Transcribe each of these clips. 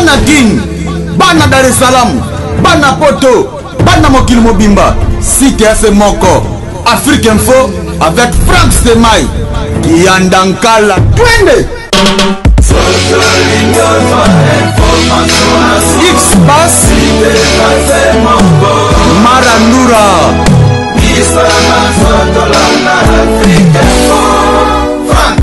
bana Guine, bana Dar es Salaam, bana Poto, bana Mokil Mobimba, Site FM Moko, Afrique Info avec Franck Semaï, Yandankala, Twende. X-Bass, Marandura, Franck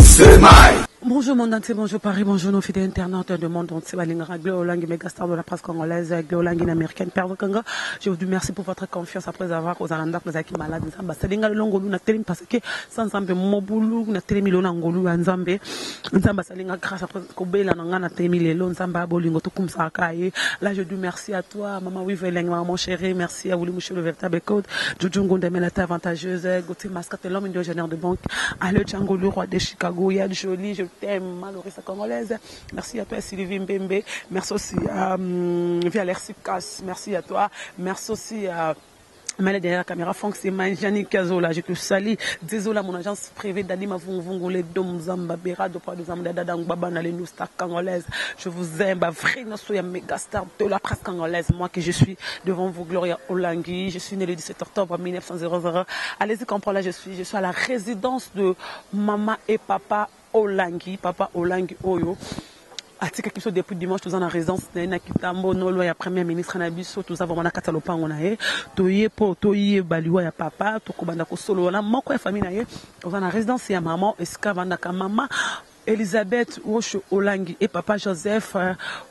Semaï. Bonjour monde entier, bonjour Paris, bonjour nos fidèles internautes de monde entier. Glolangi, méga star de la presse congolaise, Glolangi américaine, Père Kanga. Je vous remercie pour votre confiance après avoir aux Aranda, nous avons malade, nous avons Salinga Longolu, na télé parce que sans Zambé Mobulu, na télé Milona Ngolu, Nzambé, Nzamba Salinga grâce à Kobela, na télé Milelo, Nzamba Bolingo, Tokum Sakaye. Là, je dis merci à toi, maman Wiveleng, maman chérie, merci à vous, monsieur le véritable code, Djungun de Melata avantageuse, Gauthier Mascate, l'homme ingénieur de banque, Ale Django, le roi de Chicago, Yad Jolie, je t'aime, Malorissa Congolaise. Merci à toi, Sylvie Mbembe. Merci aussi à Vialer Sipkas. Merci à toi. Merci aussi à Malé derrière la caméra, Franck Semaï, Yannick Kazola, je te salue. Désolé, mon agence privée d'Anima Vungungu, les Dom Zamba, Bera, Dopa, de Zamba, Dadang, Babana, les nous stars congolaises. Je vous aime, vrai, non, soyez méga star de la presse congolaise. Moi qui je suis devant vous, Gloria Olangui. Je suis né le 17 octobre 1900. Allez-y, comprendre, là, je suis à la résidence de maman et papa Olangui, papa Olangui Oyo. Atika qui sont depuis dimanche, tous en la résidence, na kitambo, no loya premier ministre na biso, tous avons na katalopango na ye, toye po, toye baliwa ya papa, tokobanda ko solo na moko ya famille na ye, tous en la résidence ya maman, eskavanda ka mama, Elisabeth Roche Olangi et papa Joseph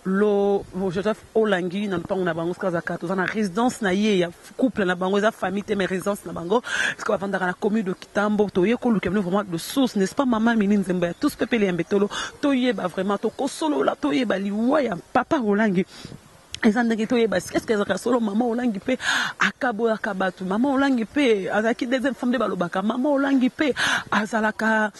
Joseph Olangi dans le temps on a bango skazaka tous en la résidence na ye ya couple na bango za famille te mes résidence na bango parce qu'on va vendre la commune de Kitambo toye ko luka vraiment de source n'est-ce pas maman Mini Nzemba tous peuple les mbetolo toye ba vraiment to ko solo la toye ba liwa ya papa Olangi. Est-ce que ça solo maman Olangi pe akabo akabatu maman Olangi pe azaki deuxième femme de balobaka maman Olangi pe azalaka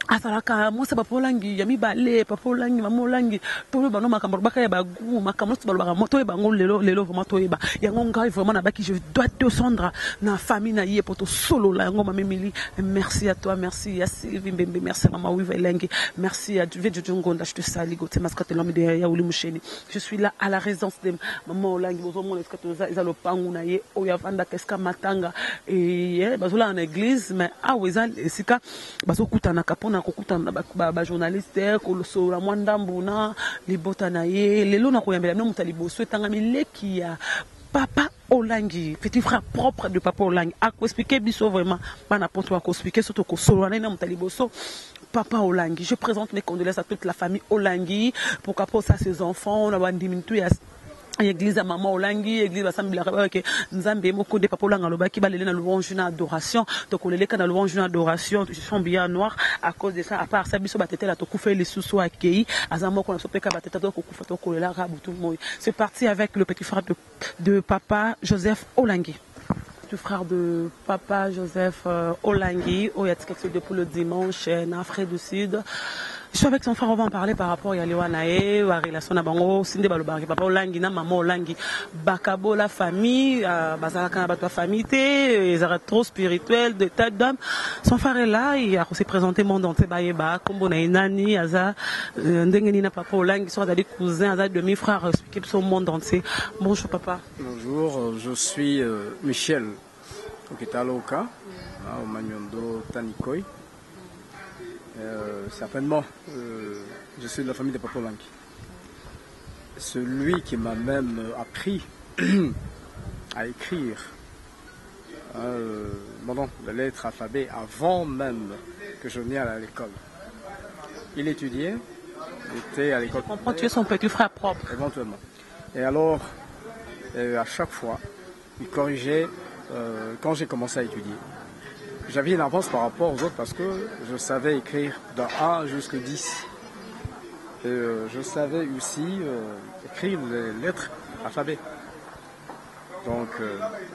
Azalaka, moi c'est papa Olangi, yami balé, papa Olangi, maman Olangi, tout bano makambo baka ya bagou, makambo tu balobaka, moto e bango lelo vraiment to eba. Yango ngai vraiment na baki je dois descendre na famille na yé pour to solo la yango mama Mili. Merci à toi, merci à Sylvie Mbembe, merci à maman Wivelengi, merci à Duvet Djongonda, je te salue Gauthier Mascate l'homme de Yaouli Moucheni. Je suis là à la résidence de maman Olangi, bozo mon escatoza, ils allo pangu na yé, oyavanda keska matanga et bazola en église mais ah wezal sika bazo kutana kapona kokutana ba journaliste ko so la mwandambuna libota na ye lelo na koyambela no mutali boso etanga mileki ya papa Olangi, petit frère propre de papa Olangi. A ko expliquer biso vraiment pas n'importe quoi ko expliquer surtout ko solo na mutali boso papa Olangi. Je présente mes condoléances à toute la famille Olangi pour qu'après ça ses enfants on a bandimitu ya église à maman Olangi, église basambila que Nzambe moko de papa Olanga loba ki balele na louange na adoration donc on les na louange na adoration ils sont bien noirs à cause de ça à part ça biso batete la to kufa les sous akei azamo ko na sopeka batete to kufa to kolela rabutu moy. C'est parti avec le petit frère de papa Joseph Olangi. Le frère de papa Joseph Olangi, au Yatikexo depuis le dimanche en Afrique du Sud. Je suis avec son frère, on va en parler par rapport à Yaliwanae, à la relation à Bango, Sinde Balobari, papa Olangi, na maman Olangi, Bakabo, la famille, Bazalaka, la famille, ils arrêtent trop spirituels, de tête d'homme. Son frère est là, il a aussi présenté mon dante Bayeba, Kombo na Inani, Aza, Ndengenina, papa Olangi, soit des cousins, Aza, demi-frère, expliquer son monde entier. Bonjour papa. Bonjour, je suis Michel Okitaloka, au Magnondo Tanikoy. Certainement, je suis de la famille de Papa Olangi. Celui qui m'a même appris à écrire les lettres alphabet avant même que je vienne à l'école. Il étudiait, il était à l'école. On comprend, tu es son petit frère propre. Éventuellement. Et alors, à chaque fois, il corrigeait quand j'ai commencé à étudier. J'avais une avance par rapport aux autres parce que je savais écrire de 1 jusqu'à 10. Et je savais aussi écrire les lettres alphabet. Donc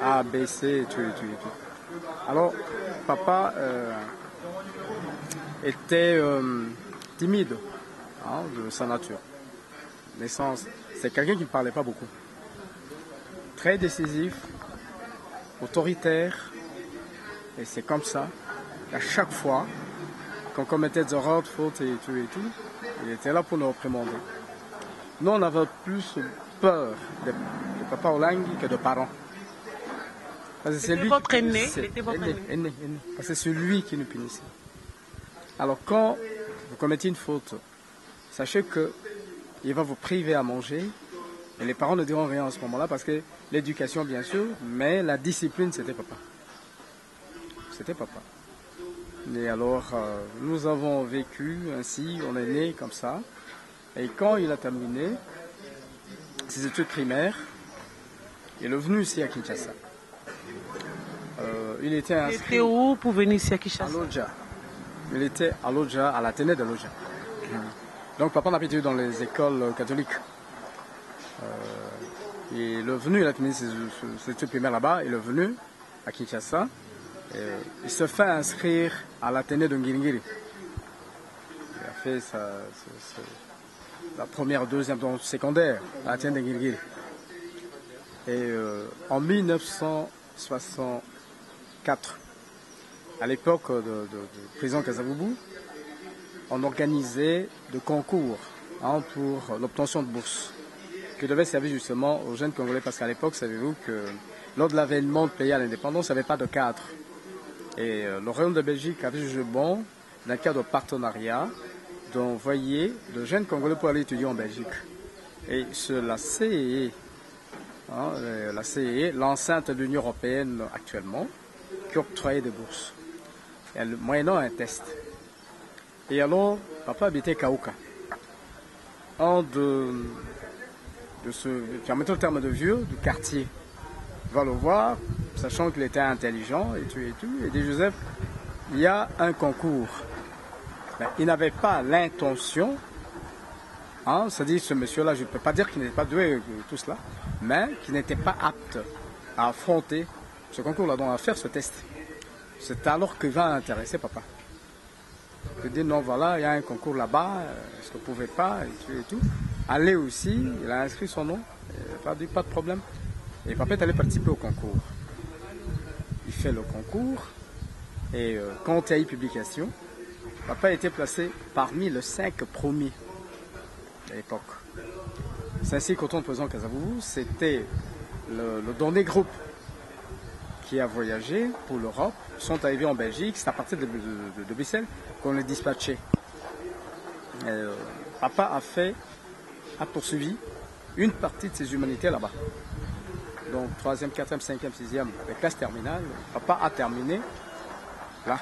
A, B, C, tout. Alors, papa était timide de sa nature. Naissance, c'est quelqu'un qui ne parlait pas beaucoup. Très décisif, autoritaire. Et c'est comme ça, à chaque fois qu'on commettait des erreurs, de fautes et tout, il était là pour nous réprimander. nous on avait plus peur de papa Olangi que de parents. Parce que c'est lui votre aîné, aîné. Parce que c'est lui qui nous punissait. Alors quand vous commettez une faute, sachez qu'il va vous priver à manger et les parents ne diront rien en ce moment-là parce que l'éducation bien sûr, mais la discipline c'était papa. C'était papa. Et alors nous avons vécu ainsi, on est né comme ça. Et quand il a terminé ses études primaires, il est venu ici à Kinshasa. Il était inscrit. Il était où pour venir ici à Kinshasa? À Lodja. Il était à Lodja, à l'Athénée de Lodja. Donc papa n'a pas été dans les écoles catholiques. Il est venu, il a terminé ses études primaires là-bas, il est venu à Kinshasa. Il se fait inscrire à l'Athénée de Ngilingiri. Il a fait la première, deuxième, donc secondaire à l'Athénée de Ngilingiri. Et en 1964, à l'époque du président Kasavubu, on organisait des concours pour l'obtention de bourses qui devaient servir justement aux jeunes Congolais parce qu'à l'époque, savez-vous que lors de l'avènement de pays à l'indépendance, il n'y avait pas de cadre. Et le Royaume de Belgique avait jugé bon, dans le cadre de partenariat, d'envoyer de jeunes Congolais pour aller étudier en Belgique. Et sur la CEE, l'enceinte de l'Union européenne actuellement, qui octroyait des bourses, moyennant un test. Et alors, papa habitait Kaouka. Permettons le terme de vieux, du quartier. Il va le voir, sachant qu'il était intelligent et tout. Et dit Joseph, il y a un concours. Mais il n'avait pas l'intention, c'est-à-dire ce monsieur-là, je ne peux pas dire qu'il n'était pas doué tout cela, mais qu'il n'était pas apte à affronter ce concours-là, donc à faire ce test. C'est alors qu'il va intéresser papa. Il dit non, voilà, il y a un concours là-bas, est-ce que vous ne pouvez pas, et tout. Allez aussi, il a inscrit son nom, pas de problème. Et papa est allé participer au concours. Il fait le concours, et quand il y a eu publication, papa a été placé parmi les 5 premiers à l'époque. C'est ainsi qu'au temps de président Kasavubu, c'était le dernier groupe qui a voyagé pour l'Europe, sont arrivés en Belgique, c'est à partir de Bruxelles qu'on les dispatchait. Papa a poursuivi une partie de ses humanités là-bas. Donc 3e, 4e, 5e, 6e, les classes terminales, papa a terminé là,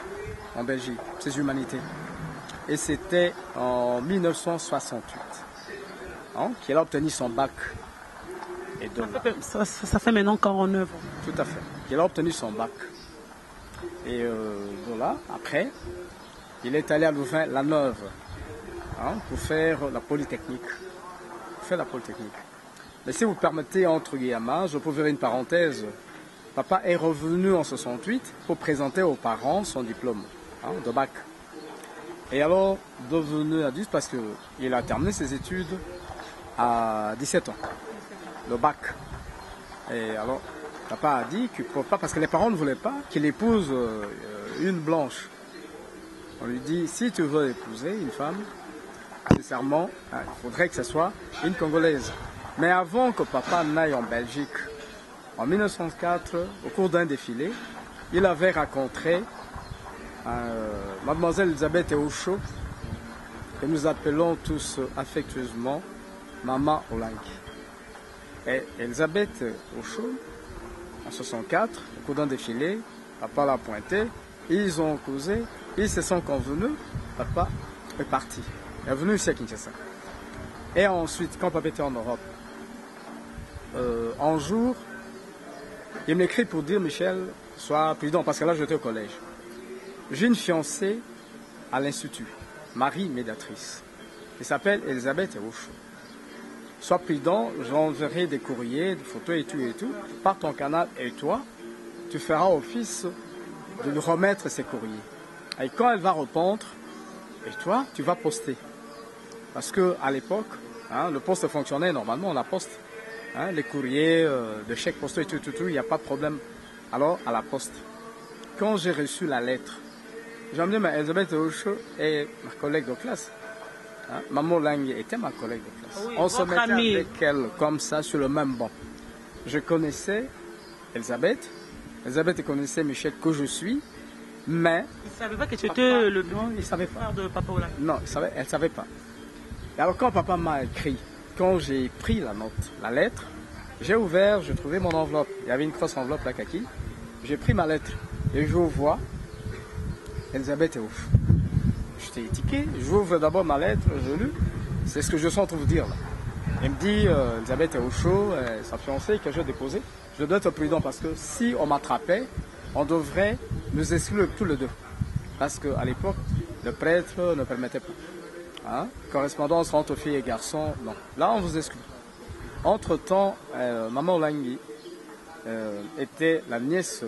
en Belgique, ses humanités. Et c'était en 1968 qu'il a obtenu son bac. Et donc, ça fait maintenant 49 ans. Tout à fait. Il a obtenu son bac. Et voilà, après, il est allé à Louvain-la-Neuve pour faire la Polytechnique. Mais si vous permettez, entre guillemets, je peux faire une parenthèse. Papa est revenu en 68 pour présenter aux parents son diplôme de bac. Et alors, devenu adulte, parce qu'il a terminé ses études à 17 ans, le bac. Et alors, papa a dit qu'il ne peut pas, parce que les parents ne voulaient pas qu'il épouse une blanche. On lui dit, si tu veux épouser une femme, nécessairement, il faudrait que ce soit une Congolaise. Mais avant que papa n'aille en Belgique, en 1904, au cours d'un défilé, il avait rencontré mademoiselle Elisabeth Eoucho, que nous appelons tous affectueusement Maman Olangi. Et Elisabeth Eoucho, en 1964, au cours d'un défilé, papa l'a pointé, ils ont causé, ils se sont convenus, papa est parti. Il est venu ici à Kinshasa. Et ensuite, quand papa était en Europe, un jour, il m'écrit pour dire, Michel, sois prudent, parce que là j'étais au collège. J'ai une fiancée à l'Institut, Marie Médiatrice. Elle s'appelle Elisabeth Eoucho. Sois prudent, j'enverrai des courriers, des photos et tout, par ton canal et toi, tu feras office de lui remettre ses courriers. Et quand elle va répondre, et toi, tu vas poster. Parce qu'à l'époque, le poste fonctionnait normalement, la poste. Les courriers, de chèques postaux et tout, il n'y a pas de problème. Alors, à la poste. Quand j'ai reçu la lettre, j'ai emmené ma Elisabeth Eoucho et ma collègue de classe. Hein? Maman Langue était ma collègue de classe. Oui, on se mettait amie. avec elle comme ça sur le même banc. Je connaissais Elisabeth. Elisabeth connaissait Michel que je suis, mais Il ne savait pas que tu étais le non, il savait pas. frère de Papa Olangi. Non, elle ne savait pas. Et alors quand papa m'a écrit, quand j'ai pris la note, la lettre, j'ai ouvert, j'ai trouvé mon enveloppe. Il y avait une grosse enveloppe là, kaki. J'ai pris ma lettre et je vois Elisabeth est ouf. J'étais étiqué, j'ouvre d'abord ma lettre, je lis. C'est ce que je sens vous dire là. Elle me dit, Elisabeth est au chaud, sa fiancée, que je déposé. Je dois être prudent parce que si on m'attrapait, on devrait nous exclure tous les deux. Parce qu'à l'époque, le prêtre ne permettait pas. Hein? Correspondance entre filles et garçons, non. Là, on vous exclut. Entre-temps, Maman Olangi était la nièce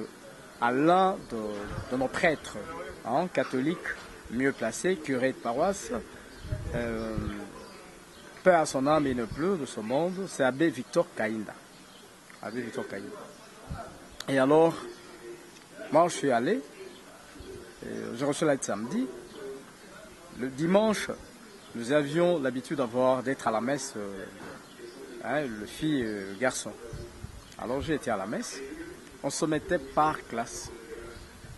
à l'un de nos prêtres hein, catholiques mieux placés, curé de paroisse. Paix à son âme, il ne pleut de ce monde, c'est Abbé Victor Kainda. Abbé Victor Kainda. Et alors, moi je suis allé, j'ai reçu la lettre samedi. Le dimanche, nous avions l'habitude d'être à la messe, hein, le fille le garçon. Alors j'ai été à la messe, on se mettait par classe,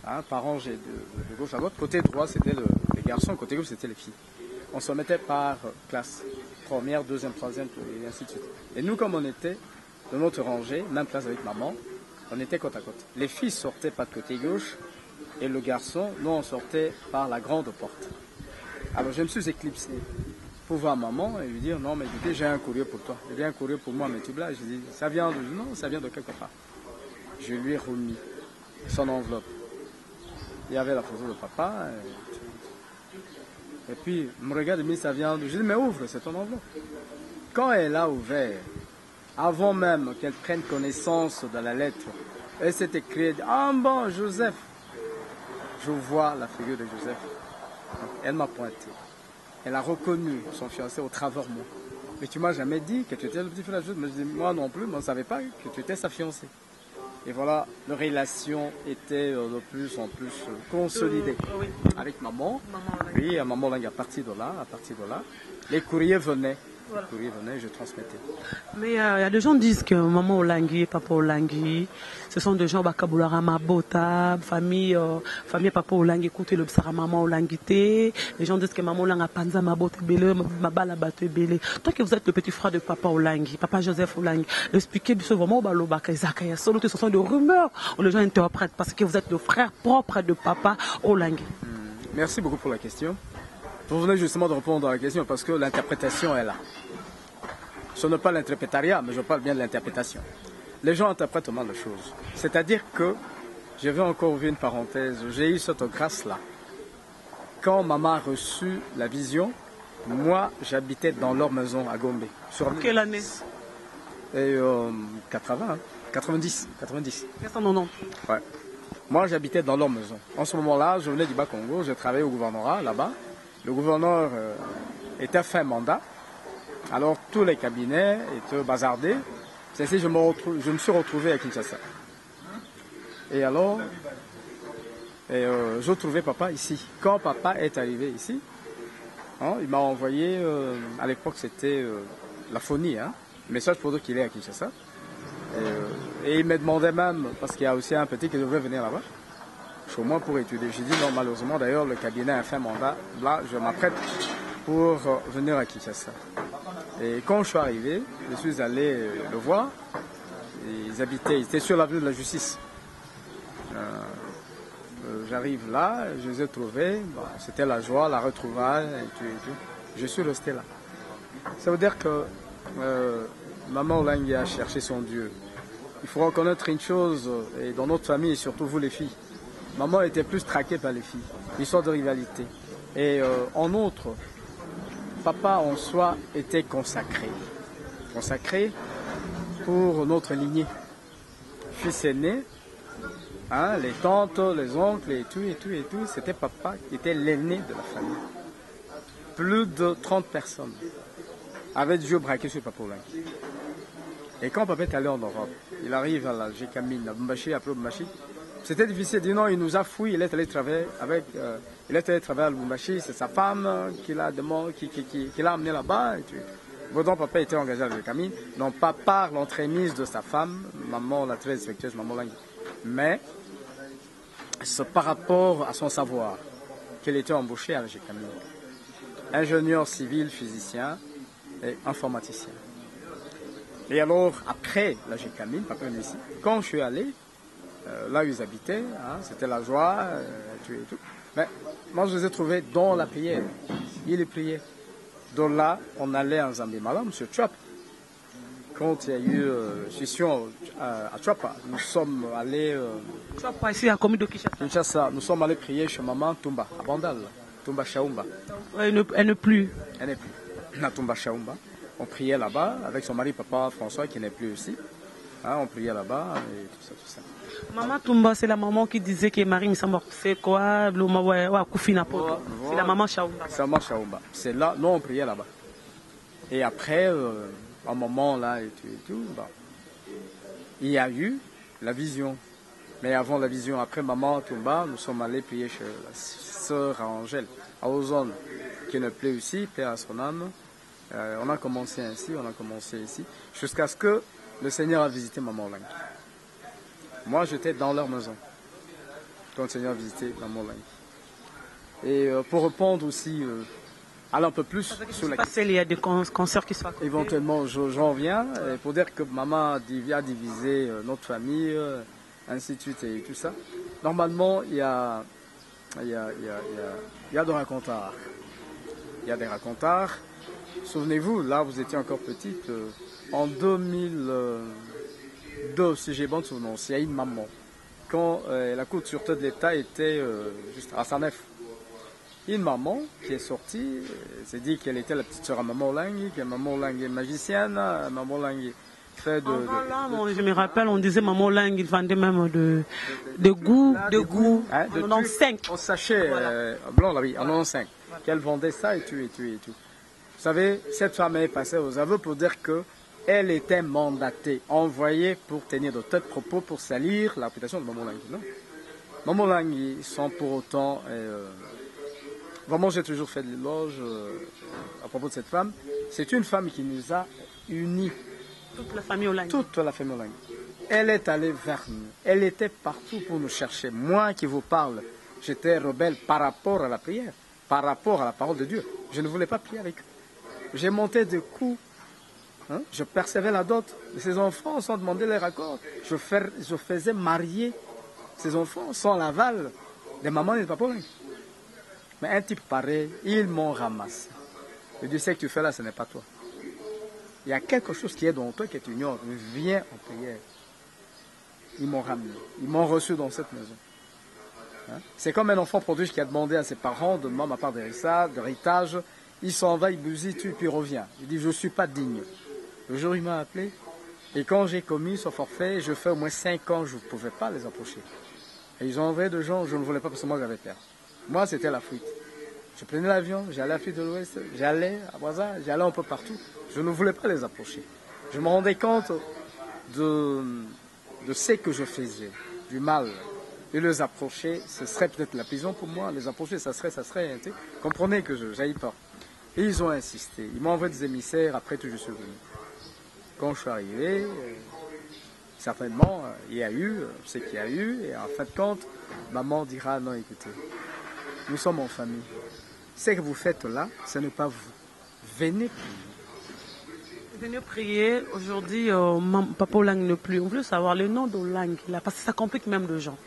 hein, par rangée de gauche à droite. Côté droit c'était les garçons, côté gauche c'était les filles. On se mettait par classe, première, deuxième, troisième, et ainsi de suite. Et nous comme on était de notre rangée, même classe avec maman, on était côte à côte. Les filles sortaient par le côté gauche et le garçon, nous on sortait par la grande porte. Alors je me suis éclipsé pour voir maman et lui dire non mais écoutez j'ai un courrier pour toi, j'ai un courrier pour moi mais tu blagues. Je dis ça vient de non ça vient de quelque part. Je lui ai remis son enveloppe. Il y avait la photo de papa et puis il me regarde et me dit ça vient de. Je dis mais ouvre c'est ton enveloppe. Quand elle a ouvert, avant même qu'elle prenne connaissance de la lettre, elle s'est écrite ah bon Joseph. Je vois la figure de Joseph. Elle m'a pointé. Elle a reconnu son fiancé au travers moi. Mais tu m'as jamais dit que tu étais le petit frère de Joseph. Mais je dis, moi non plus, mais on ne savait pas que tu étais sa fiancée. Et voilà, leur relation était de plus en plus consolidée. Oui. Avec maman. Maman, Oui, maman Olangi, à partir de là, les courriers venaient. Voilà. Les courriers venaient, je transmettais. Mais il y a des gens qui disent que Maman Olangi et Papa Olangi, ce sont des gens Bakaboulara Mabota, famille Papa Olangi, écoutez le psara Maman Olangi. Les gens disent que Maman Olangi a Panza Mabota Bele, Mabala Bato Bele. Toi que vous êtes le petit frère de Papa Olangi, Papa Joseph Olangi, expliquez vraiment Balo Bakazaka, ce sont des rumeurs où les gens interprètent parce que vous êtes le frère propre de Papa Olangi. Merci beaucoup pour la question. Vous venez justement de répondre à la question parce que l'interprétation est là. Ce n'est pas l'interprétariat, mais je parle bien de l'interprétation. Les gens interprètent mal les choses. C'est-à-dire que, je vais encore ouvrir une parenthèse, j'ai eu cette grâce-là. Quand maman a reçu la vision, moi j'habitais dans leur maison à Gombe. Quelle année? Et 80, hein, 90. 1990. Ouais. Moi j'habitais dans leur maison. En ce moment-là, je venais du Bas-Congo, je travaillais au gouvernorat là-bas. Le gouverneur était fin mandat. Alors tous les cabinets étaient bazardés. C'est ainsi que je me suis retrouvé à Kinshasa. Et alors, je trouvais papa ici. Quand papa est arrivé ici, hein, il m'a envoyé, à l'époque c'était la phonie, hein, message pour dire qu'il est à Kinshasa. Et il me demandait même, parce qu'il y a aussi un petit qui devait venir là-bas, au moins pour étudier. J'ai dit non, malheureusement, d'ailleurs, le cabinet a fait un mandat. Là, je m'apprête pour venir à Kinshasa. Et quand je suis arrivé, je suis allé le voir. Ils étaient sur l'avenue de la Justice. J'arrive là, je les ai trouvés. Bon, c'était la joie, la retrouvaille et tout. Je suis resté là. Ça veut dire que Maman Olangi a cherché son Dieu. Il faut reconnaître une chose, et dans notre famille, et surtout vous les filles, maman était plus traquée par les filles, histoire de rivalité. Et en outre, papa en soi était consacré. Consacré pour notre lignée. Fils aîné, hein, les tantes, les oncles et tout, c'était papa qui était l'aîné de la famille. Plus de 30 personnes avaient des yeux braqués sur Papa Olangi. Et quand papa est allé en Europe, il arrive à la Gécamine, à Bumbashi, après Bumbashi, C'était difficile. Dis non, il nous a fouillé. Il est allé travailler avec. Il est allé travailler à Lubumbashi. C'est sa femme qui l'a amené là-bas. Votre papa était engagé avec le Camille, non pas par l'entremise de sa femme, maman la très respectueuse, maman Langui, mais c'est par rapport à son savoir qu'elle était embauchée à la Camille. Ingénieur civil, physicien et informaticien. Et alors, après la Camille, papa ici, quand je suis allé, là où ils habitaient, hein, c'était la joie, et tout. Mais moi, je les ai trouvés dans la prière. Ils priaient. Donc là, on allait en Zambimala, M. Chop. Quand il y a eu session à Chapa, nous sommes allés. Chapa, ici, à commune de Kinshasa. Nous sommes allés prier chez maman Tumba, à Bandal, Tumba Chaumba. Elle n'est plus. Elle n'est plus. La Tumba Chaumba. On priait là-bas avec son mari, papa François, qui n'est plus aussi. Hein, on priait là-bas et tout ça. Maman Tumba, c'est la maman qui disait que Marie me semble c'est quoi, c'est la maman Chaumba. C'est la maman Chaumba. C'est là, nous on priait là-bas. Et après, un moment là et tout, bah, il y a eu la vision. Mais avant la vision, après maman Tumba, nous sommes allés prier chez la sœur Angèle, à Ozone, qui n'est plus ici, paix à son âme. On a commencé ici, jusqu'à ce que le Seigneur a visité maman Lang. Moi, j'étais dans leur maison, quand le Seigneur a visité maman Lang. Et pour répondre aussi, aller un peu plus sur la question. Il y a des concerts qui sont à côté. Éventuellement, j'en viens, pour dire que maman a divisé notre famille, ainsi de suite et tout ça. Normalement, il y a des racontards. Il y a des racontards. Souvenez-vous, là, vous étiez encore petite. En 2002, si j'ai bonne souvenance, il y a une maman. Quand la Cour de sûreté de l'État était juste à Sanef. Une maman qui est sortie, s'est dit qu'elle était la petite sœur à Maman Langui, que Maman Langui est magicienne, Maman Langui fait de... je me rappelle, on disait Maman Langui, il vendait même de goût, hein, en 95. Au sachet blanc, là, oui, en 95. Qu'elle vendait ça et tout. Vous savez, cette femme est passée aux aveux pour dire qu'elle était mandatée, envoyée pour tenir de tels propos, pour salir la réputation de Maman Langui. Non, Maman Langui, sans pour autant... Vraiment, j'ai toujours fait de l'éloge à propos de cette femme. C'est une femme qui nous a unis. Toute la famille Olangi. Toute la famille Olangi. Elle est allée vers nous. Elle était partout pour nous chercher. Moi qui vous parle, j'étais rebelle par rapport à la prière, par rapport à la parole de Dieu. Je ne voulais pas prier avec eux. J'ai monté des coups. Hein? Je percevais la dot de ses enfants sans demander les raccords. Je faisais marier ses enfants sans l'aval des mamans et des papas. Mais un type pareil, ils m'ont ramassé. Je dis, ce que tu fais là, ce n'est pas toi. Il y a quelque chose qui est dans toi que tu ignores. Viens en prière. Ils m'ont ramené. Ils m'ont reçu dans cette maison. Hein? C'est comme un enfant prodige qui a demandé à ses parents de ma part d'héritage. Il s'en va, il bousille, puis il revient. Il dit, je ne suis pas digne. Le jour où il m'a appelé, et quand j'ai commis ce forfait, je fais au moins 5 ans, je ne pouvais pas les approcher. Et ils ont envoyé des gens, je ne voulais pas parce que moi j'avais peur. Moi, c'était la fuite. Je prenais l'avion, j'allais à l'Afrique de l'Ouest, j'allais à Brazza, j'allais un peu partout. Je ne voulais pas les approcher. Je me rendais compte de ce que je faisais, du mal. Et les approcher, ce serait peut-être la prison pour moi. Les approcher, ça serait. Comprenez que je n'aille pas. Et ils ont insisté. Ils m'ont envoyé des émissaires, après tout, je suis venu. Quand je suis arrivé, certainement, il y a eu ce qu'il y a eu. Et en fin de compte, maman dira, non, écoutez, nous sommes en famille. Ce que vous faites là, ce n'est pas vous. Venez prier. Venez prier. Aujourd'hui, Papa Olangi ne plus. On veut savoir le nom d'Olangi, là, parce que ça complique même les gens.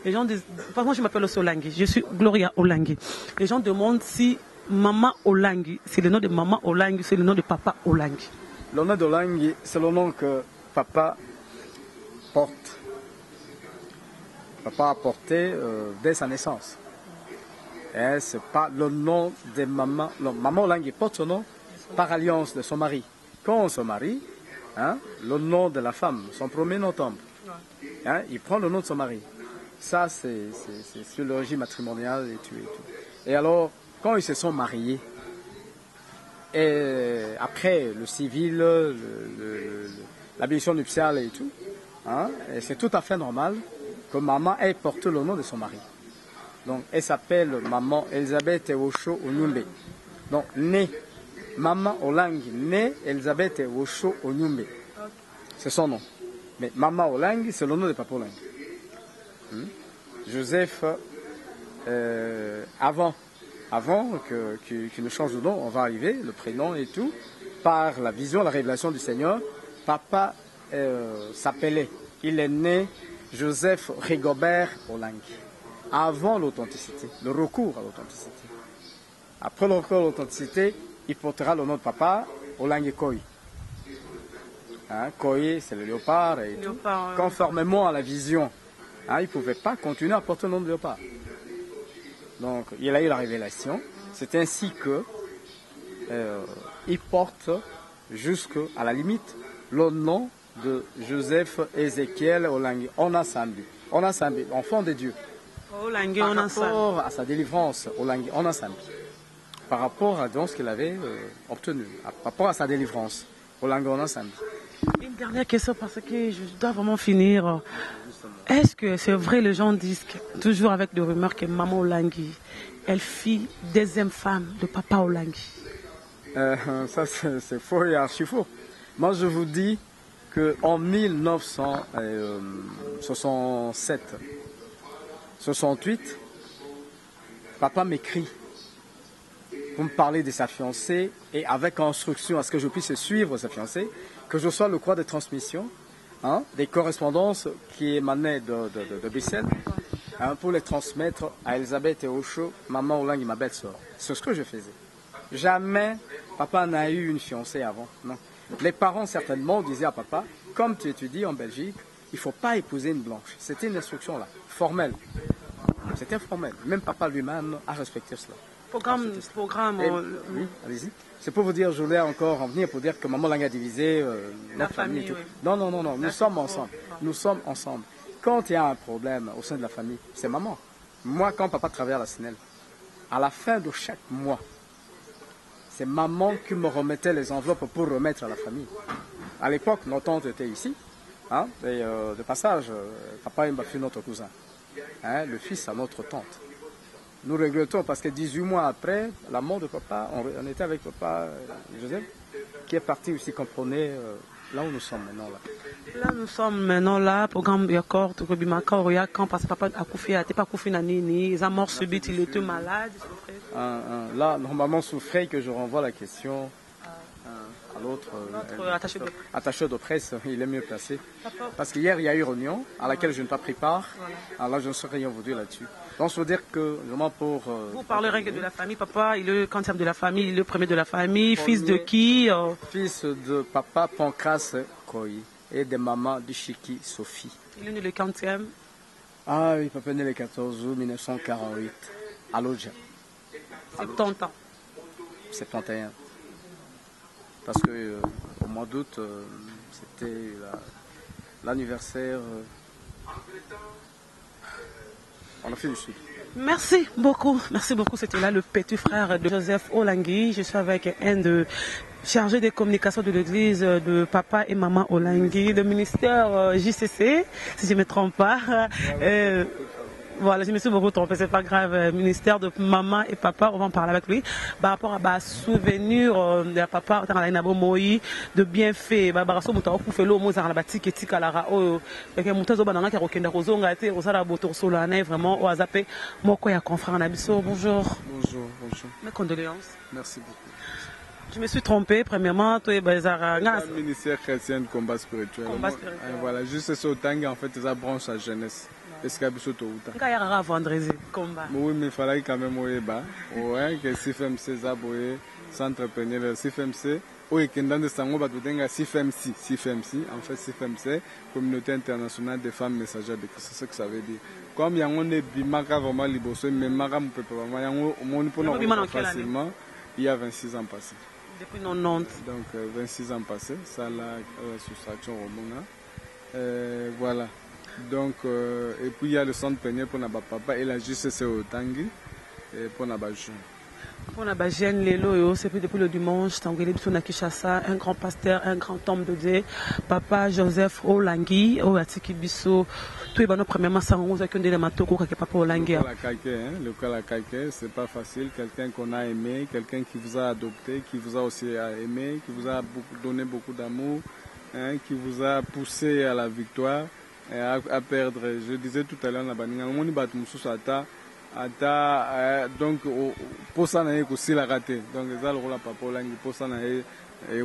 Les gens disent, moi je m'appelle aussi Olangi, je suis Gloria Olangi. Les gens demandent si Maman Olangi, c'est le nom de Maman Olangi, c'est le nom de Papa Olangi. Le nom d'Olangi, c'est le nom que Papa porte. Papa a porté dès sa naissance. Ce n'est pas le nom de maman. Non, Maman Olangi porte son nom par alliance de son mari. Quand on se marie, hein, le nom de la femme, son premier nom tombe. Hein, il prend le nom de son mari. Ça, c'est sur le régime matrimonial et tout. Et alors, quand ils se sont mariés, et après le civil, la bénédiction nuptiale et tout, hein, c'est tout à fait normal que maman ait porté le nom de son mari. Donc, elle s'appelle maman Elisabeth Osho Onyumbe. Donc, née, maman Olangi, née Elisabeth Osho Onyumbe. C'est son nom. Mais maman Olangi, c'est le nom de papa Olangi. Joseph, avant qu'il ne change de nom, on va arriver, le prénom et tout, par la vision, la révélation du Seigneur, papa s'appelait, il est né Joseph Rigobert Olangi. Avant l'authenticité, le recours à l'authenticité. Après le recours à l'authenticité, il portera le nom de papa, Olangi Koi. Hein, Koi, c'est le léopard, et léopard tout. Conformément à la vision, hein, il ne pouvait pas continuer à porter le nom de léopard. Donc, il a eu la révélation. C'est ainsi que il porte jusqu'à la limite le nom de Joseph Ézéchiel Olangi. On a sambi, enfant de Dieu. Olangi, par rapport à sa délivrance, Olangi, on a sambi. Par rapport à ce qu'il avait obtenu, par rapport à sa délivrance, Olangi, on a sambi. Une dernière question parce que je dois vraiment finir. Est-ce que c'est vrai, les gens disent, toujours avec des rumeurs, que maman Olangi, elle fit deuxième femme de papa Olangi? Ça, c'est faux et archi faux. Moi, je vous dis qu'en 1967, 68, papa m'écrit pour me parler de sa fiancée et avec instruction à ce que je puisse suivre sa fiancée, que je sois le croix de transmission, hein, des correspondances qui émanaient de Bruxelles, hein, pour les transmettre à Elisabeth et Osho, maman Olangi, ma belle-sœur. C'est ce que je faisais. Jamais papa n'a eu une fiancée avant. Non. Les parents certainement disaient à papa, comme tu étudies en Belgique, il ne faut pas épouser une blanche. C'était une instruction là, formelle. C'était formel. Même papa lui-même a respecté cela. Programme. Oui, allez-y. C'est pour vous dire, je voulais encore en venir pour dire que maman Olangi a divisé la famille et tout. Oui. Non, nous sommes ensemble. Nous sommes ensemble. Quand il y a un problème au sein de la famille, c'est maman. Moi, quand papa travaillait à la SNEL, à la fin de chaque mois, c'est maman qui me remettait les enveloppes pour remettre à la famille. À l'époque, notre tante était ici. Hein, et de passage, papa m'a fait notre cousin. Hein, le fils à notre tante. Nous regrettons parce que 18 mois après la mort de papa, on était avec papa Joseph, qui est parti aussi, comprenez, là où nous sommes maintenant. Là, nous sommes maintenant là, programme Yakor, Tukobimaka, quand parce que papa a couffé, t'es pas couffé Nanini, ils ont mort subite, il était malade. Là, normalement, souffrait que je renvoie la question à l'autre attaché de presse, il est mieux placé. Parce qu'hier, il y a eu une réunion à laquelle je n'ai pas pris part. Alors là, je ne saurais rien vous dire là-dessus. Donc, je veux dire que, vraiment pour... vous parlerez que de la famille, papa, il est le quantième de la famille, il est le premier de la famille, fils de qui Fils de papa Pancras Koi et de maman Dushiki Sophie. Il est né le quantième? Ah oui, papa est né le 14 août 1948, à Lodja. 70 ans. 71. Parce que au mois d'août, c'était l'anniversaire en Afrique du Sud. Merci beaucoup. C'était là le petit frère de Joseph Olangi. Je suis avec un de chargé des communications de l'église de papa et maman Olangi, le ministère JCC, si je ne me trompe pas. Voilà, je me suis beaucoup trompée, c'est pas grave. Ministère de maman et papa, on va en parler avec lui. Par rapport à souvenir de papa, de bienfaits, baraso mutawa kufelo moza la batiki tika la rao, que mutazo bananga ki rokenda kozonga te osala botor solana vraiment o azape moko ya confrère na biso. Bonjour. Bonjour. Mes condoléances. Merci beaucoup. Je me suis trompée, premièrement, toi et Bazara. Le ministère chrétien de combat spirituel. Voilà, juste ce tanga en fait, ça branche la jeunesse. Est-ce qu'il y a besoin de tout ça? Il y a vendredi combat. Oui, mais il fallait quand même ouais, que CFMC Zaboye, s'entrepreneur CFMC, oui, qui dans le sango batudenga CFMC, en fait CFMC, Communauté internationale des femmes messagères de Christ, c'est ce que ça veut dire. Comme il y a un bimaka vraiment liboso, mais maka peut pas vraiment, il y a un monde pour nous facilement, il y a 26 ans passés. Depuis 90. Donc 26 ans passés, ça la soustraction au monde. Voilà. Donc, et puis il y a le centre pénier pour notre papa et la justice au Tangi et pour notre jeune. Pour la Bagienne, Lelo, c'est depuis le dimanche, Tanguele Bisona Kishasa, un grand pasteur, un grand homme de Dieu, Papa Joseph Olangi, Oatiki Bisso, tout est bon, premièrement, ça on a qu'un des matoko, Papa Olangi. Le cas à Kaké, c'est pas facile, quelqu'un qu'on a aimé, quelqu'un qui vous a adopté, qui vous a aussi aimé, qui vous a donné beaucoup d'amour, hein, qui vous a poussé à la victoire et à perdre. Je disais tout à l'heure, on donc pour ça n'a aussi la raté donc les alors la papa Olangi pour ça n'a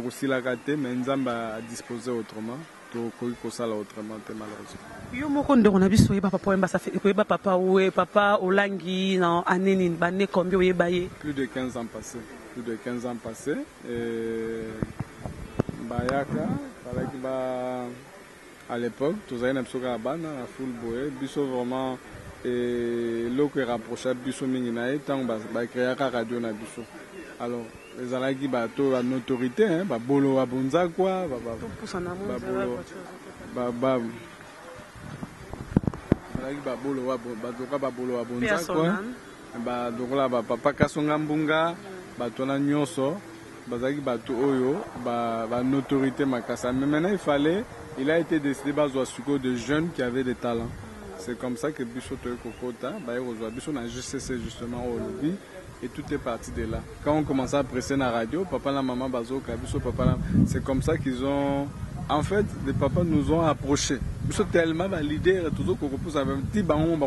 aussi la raté mais Nzamba a disposé autrement to ko ça autrement malheureusement yo moko ndeko na biso yeba papa Wemba ça fait yeba papa ou papa Olangi na aneni bané combien yeba ye plus de 15 ans passés et bayaka palaki ba à l'époque tous ayna bisoka bana na full boy biso vraiment et l'autre rapproché biso mingi na tant ba créer radio na biso alors les alaki ba to en autorité hein ba bolo wa bonza quoi ba alaki ba bolo wa ba bolo wa bonza quoi ba dokola ba papa kasonga mbunga ba tona nyonso bazaki ba to oyo ba autorité makasa mais maintenant il a été décidé bazwa suko de jeunes qui avaient des talents. C'est comme ça que Bisso Kokota, Bisso n'a juste cessé justement au lobby et tout est parti de là. Quand on commençait à presser la radio, papa, la maman, Bazoka, Bisso, papa, c'est comme ça qu'ils ont. En fait, les papas nous ont approchés. Bisso tellement leader, toujours qu'on repousse avec un petit bango,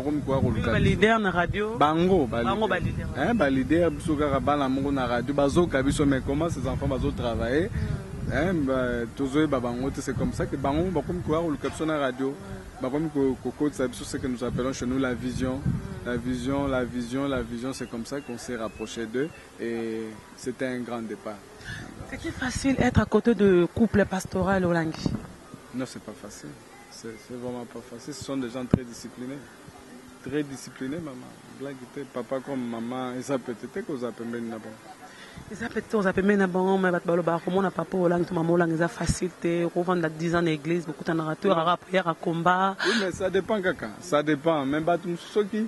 leader na radio. Bango, leader. Hein, leader, Bisso Karaba, l'amour na radio, Bazoka, Bisso, mais comment ces enfants Bazo travailler? Hein, c'est comme ça que bango, comme quoi, on le capture na radio. C'est ce que nous appelons chez nous la vision. La vision, c'est comme ça qu'on s'est rapproché d'eux et c'était un grand départ. C'est facile d'être à côté de couple pastoral Olangi? Non, c'est pas facile. C'est vraiment pas facile. Ce sont des gens très disciplinés. Très disciplinés, maman. Papa comme maman, et ça peut-être que vous appelez maintenant. Ils appellent na bon mais batbaloba comme on a papa Olangi to maman Olangi ça facilité revendre 10 ans en église beaucoup de narrateurs à prière à combat. Oui mais ça dépend kaka, ça dépend même pas tout ce qui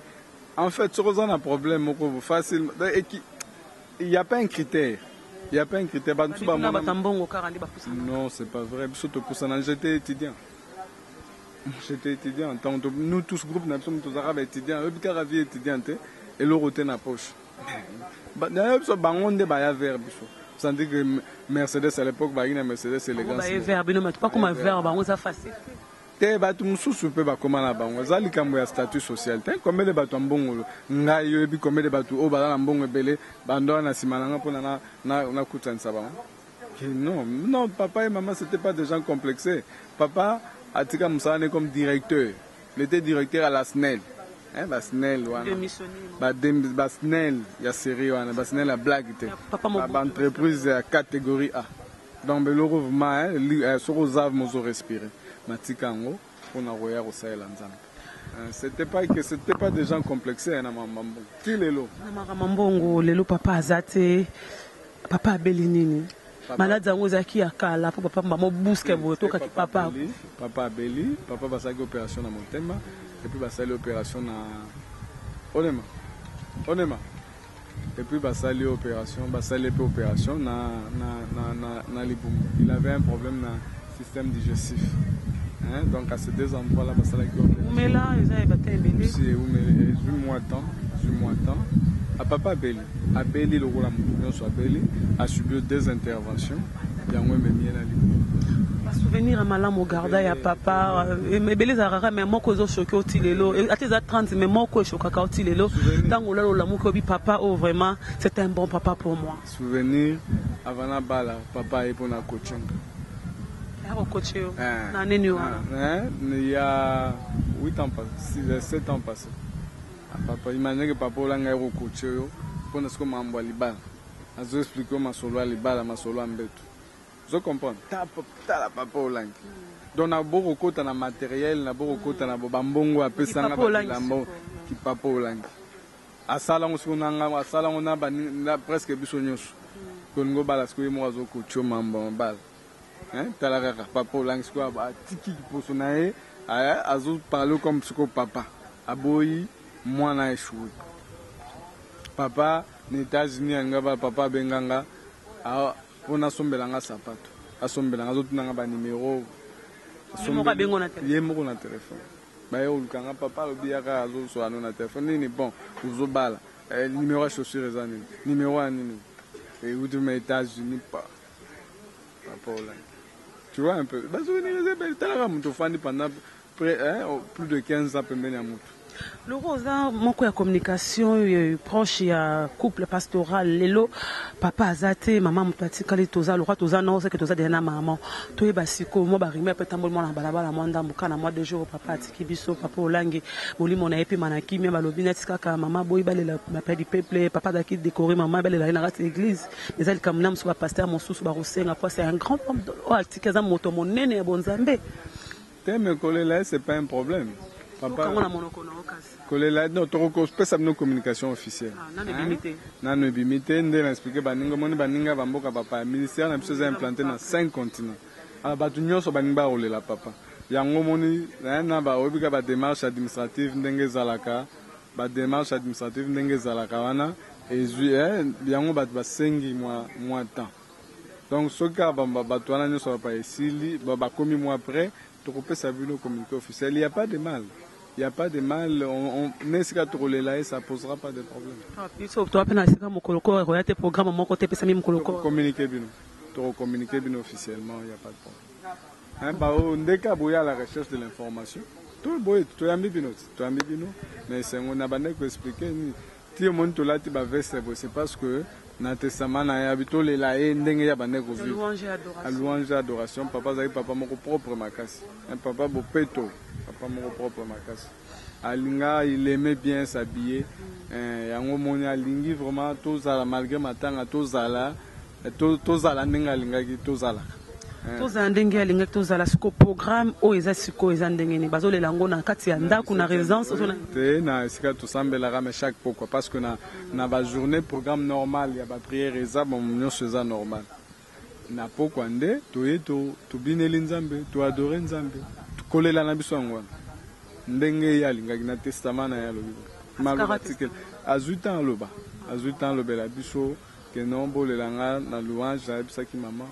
en fait ce qu'on a un problème facile il y a pas un critère. Il y a pas un critère non, c'est pas vrai, surtout pour ça j'étais étudiant. Tant nous tous groupes nous sommes tous arabes étudiants, eux qui ravi étudiante et le roté na poche. D'ailleurs, ce bangon de baya verbe. Ça dit que Mercedes à l'époque, une Mercedes élégante. Baya verbe, non mais pas comme un verbe, bangon ça facile. Te batu mususu pe ba comment la bango. Zali kambo ya statut social. Te combien de batu mbongo ngai yo bi combien de batu o bala mbongo belé bando na simananga pona na kutansa bango. Non, papa et maman c'était pas des gens complexés. Papa atika musane comme directeur. Il était directeur à la SNEL. Basnel Basnel ya série wana Basnel la blague te entreprise à catégorie A donc le mouvement sur aux avres mozo respirer matikango on a roya au Sahel ensemble c'était pas des gens complexés na mambo ti lelo na mambo lelo papa azate papa abelinini malade zango zaki akala pour papa mamo buske boto ka papa abeli papa basaki opération na motema et puis basali opération na Onema et puis basali opération na Liboum. Il avait un problème na système digestif hein? Donc à ces deux endroits là basali mais là ils avaient battu belé c'est 8 mois de temps à papa Abeli le rôle sur Abeli a subi 2 interventions il y a moins même la Liboum. Souvenir à malam au garda ya papa mais belé zarara mais moi kozo choqué au tilelo ateza 30 mais moi ko choqué au tilelo tango lalo la moko bi papa oh vraiment c'est un bon papa pour moi. Souvenir avant la balle papa est pour na coaching. Coaché na neni wana. Il y a 8 ans passés, 7 ans passés. Papa imagine que papa olanga ero coaché yo pour na sko mambo libala. Azo expliquer ma solo libala ma solo ambeto. Je comprends. T'as la papa Olangi. Donc na beaucoup côté na matériel, na beaucoup côté na bambongo a pesa na lambo qui papa Olangi. A sala on a presque biso nyos. Kongo balas ko mo azo ko choma mbal. Hein? T'as la papa Olangi ko a tiki pour sonae azo parler comme ce que papa. Aboyi moi na échoué. Papa na États-Unis anga papa benganga pona sombelanga sapato asombelanga zotunanga ba numéro yemoko na téléphone baye olukanga papa obiaka azo so na téléphone nini bon uzobala numéro ya chaussure ezani numéro ya nini et où tu mets États-Unis pas Paula. Tu vois un peu parce que ni rezebe talaka muto fandi pendant plus de 15 ans pembeni ya mutu. Le rosa moko ya communication proche ya couple pastoral lelo papa azate maman mutatikali toza le roi toza non c'est que toza derna maman to basiko mo ba rime peut tambol mona balabala mwanda mbuka na mois de jour papa atiki biso papa olangi bolimo na epi manaki me balobi netika ka maman boy balela ma père du peuple papa daki décorer maman balela na rate église les ali kamna mso ba pasteur mosusu ba rosenga quoi c'est un grand homme o atiki za moto monene ya bonzambe Teme kolela c'est pas un problème. Papa, non, tu as une communication officielle. Non, non, limité. On a expliqué que papa, le ministère a besoin d'implanter dans 5 continents. Alors, tu n'as pas de la papa. Il y a une démarche administrative, une démarche administrative, et il y a un 5 mois de temps. Donc, ce cas, ne soit pas ici, comme mois après, tu peux savoir le communiqué officiel. Il n'y a pas de mal. Il n'y a pas de mal, on n'est pas trop là et ça ne posera pas de problème. Communiquer bien officiellement, il n'y a pas de problème. Dès qu'il y a la recherche de l'information, tout le monde est mais c'est on a expliqué. Si le monde là, c'est parce que dans le testament, il y a habitué la haine, il y a louange et adoration. Papa mon propre macasse. Papa mon péto. Papa mon propre macasse. Alinga, il aimait bien s'habiller. Yango moni alingi vraiment tous à la malgré matin tous à la n'engalinga qui tous à la. Tous à ndenge alinga tous à la sco programme o ezasiko ezandenge ni bazo le lango na kati ya ndaku na résidence te na sika to sambela mais chaque pourquoi parce que na ba journée programme normal il y a ba prière eza bon nyonso eza normal na pourquoi nde to bineli nzambe to adorer nzambe to kolela na biso ngwana ndenge ya linga na testament na ya lobi malo article à 8 ans loba la biso que non bolelanga na louange na bisaki maman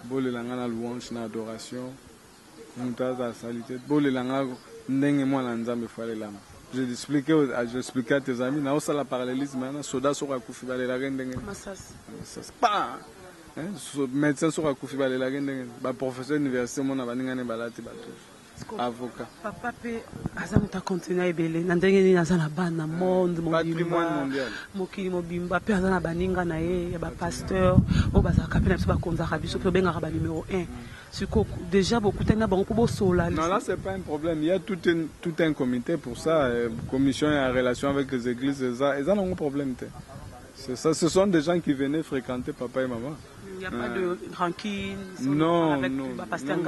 bolelanga na louange na adoration mutaza salité bolelanga ndenge mwana nzambe falelanga j'expliquais à tes amis na osala parallélisme na soda soka kufi balela ndenge masas pa médecin soka kufi balela ndenge ba professeur université mona baningane balati bato avocat papa pe azamuta continuer ebele na ndenge ni nazana bana monde mondial mokili mobimba pe azana baninga na ye ya ba pasteur o bazaka pe na biso bakonzaka biso pe bengaka ba numéro 1 siko déjà beaucoup tena bango pour sola. Non là c'est pas un problème, il y a tout un comité pour ça, commission en relation avec les églises ils ont un problème. C'est ça, ce sont des gens qui venaient fréquenter papa et maman. Il n'y a pas de rancune. Non, avec non. Pasteur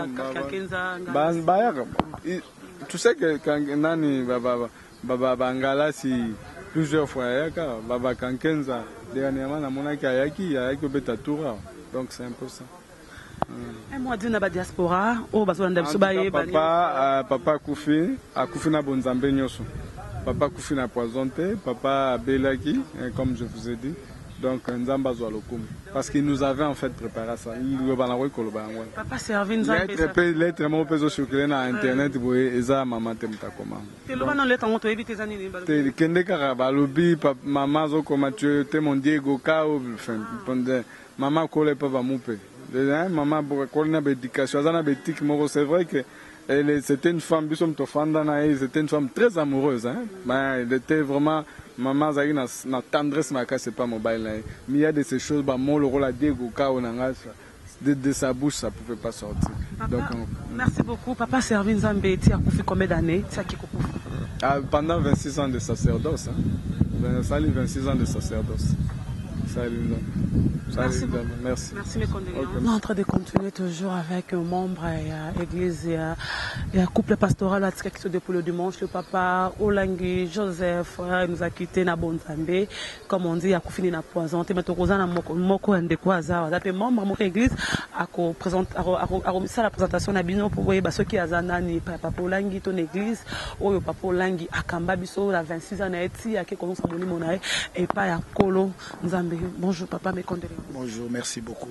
tu sais que quand Nani Bangala, si plusieurs fois, Baba Kankenza, dernièrement, na mona Kayaki, Yaki Betatoura. Donc c'est un peu ça. Moi, je suis diaspora. Papa Koufi, a Koufi na Bonzambe Nyoso. Papa Koufi na poisonté, papa Belaki, comme je vous ai dit. Donc, Nzamba Zoualokoum. Parce qu'il nous avait en fait préparé ça. Papa servi Nzamba. L'être mon peso sur internet, vous voyez, Eza maman temta comment. Tu le vois dans l'être en éviter les années. Kende Karabalobi, maman Zokoma, tu es mon Diego Kao, maman Kole Papa Moupe. Maman Kolna Bédication, c'est vrai que. C'était une femme, c'était une femme très amoureuse. Hein? Elle était vraiment, maman Zagi na tendresse, c'est pas mobile. Mais il y a de ces choses, mon le rôle à Diego de sa bouche, ça ne pouvait pas sortir. Papa, donc, merci beaucoup. Papa Servin Nzambe, tu as coupé combien d'années? Pendant 26 ans de sacerdoce. 26 ans de sacerdoce. Merci beaucoup. Merci. Merci mes condoléances. On est en train de continuer toujours avec un membre et l'église et un couple pastoral qui se depuis le dimanche. Le papa Olangi Joseph nous a quitté na Bonzambe. Comme on dit, il a fini na poison. Mais tu as moko en décoisa. Il membre de l'église a remis la présentation na bino pour voir ceux qui azanani papa Olangi ton église. Oyo papa Olangi akamba biso la 26 ans na eti a qui commence à boni monae et pas ya kolo Nzambe. Bonjour papa, mes condoléances. Bonjour, merci beaucoup.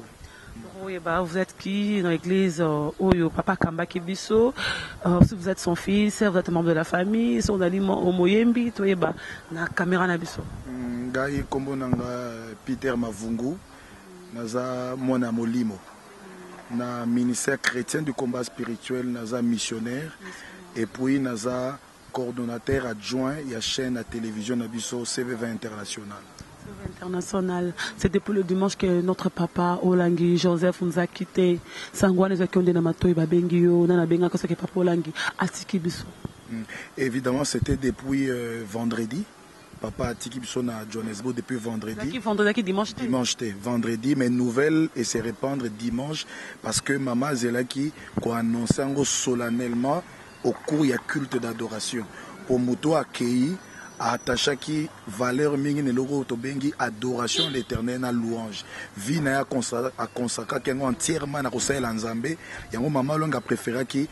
Oui, bah, vous êtes qui dans l'église Oyo Papa Kamba Kibiso? Si vous êtes son fils, vous êtes membre de la famille, si on a dit Omoyembi, tu es bah, na caméra na biso. Ngai kombo nanga Peter Mavungu, naza mwana molimo. Na ministère chrétien du combat spirituel, naza missionnaire, et puis naza coordonnateur adjoint et à chaîne à télévision na biso CVV International. International. C'est depuis le dimanche que notre papa Olangi Joseph nous a quitté. Évidemment, c'était depuis vendredi. Papa Atiki biso na Johannesburg depuis vendredi. Vendredi, mais nouvelle et se répandre dimanche parce que maman Zelaki a annoncé solennellement au cours du culte d'adoration. Pour Muto accueilli attachaki valeur mingi ne logo tobengi adoration l'éternel na louange vie na a consacré kengo entièrement na kosala nzambe yango mama longa préféra ki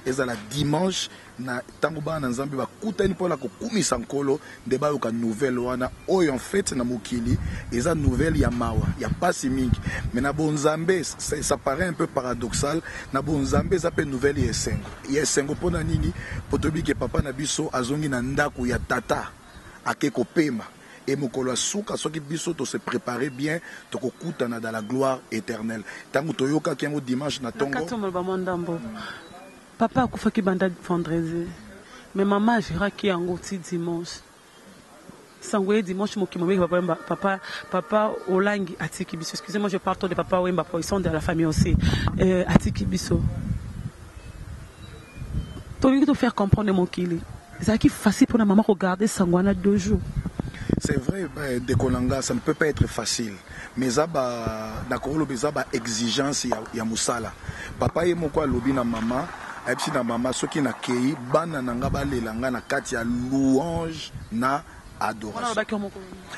ezala dimanche na tango ba na nzambe ba kutani pola ko kumisa nkolo nde ba yoka nouvelle wana oyo en fait na mokili eza nouvelle ya mawa ya pasi mingi mais na bonzambe ça paraît un peu paradoxal na bonzambe ça peut nouvelle yesengo pona nini potobi ke papa na biso azongi na ndako ya tata akeko pema et mokolo suka soki biso to se préparer bien to kokutana dans la gloire éternelle tango toyoka kengo dimanche na tongo papa akufaki banda vendredi mais maman jira ki yango ti dimanche sangoye dimanche mokimo papa Olangi atiki biso excusez-moi je parle de papa Wemba ils sont de la famille aussi atiki biso to lui to faire comprendre mokili. C'est facile pour la maman regarder Sangwana 2 jours. C'est vrai, Dekolanga, ça ne peut pas être facile. Mais ça a exigence ya musala. Papa et moi lobi na maman, et puis na maman ceux qui na kei bana nanga balelanga na kati ya louange na adoration.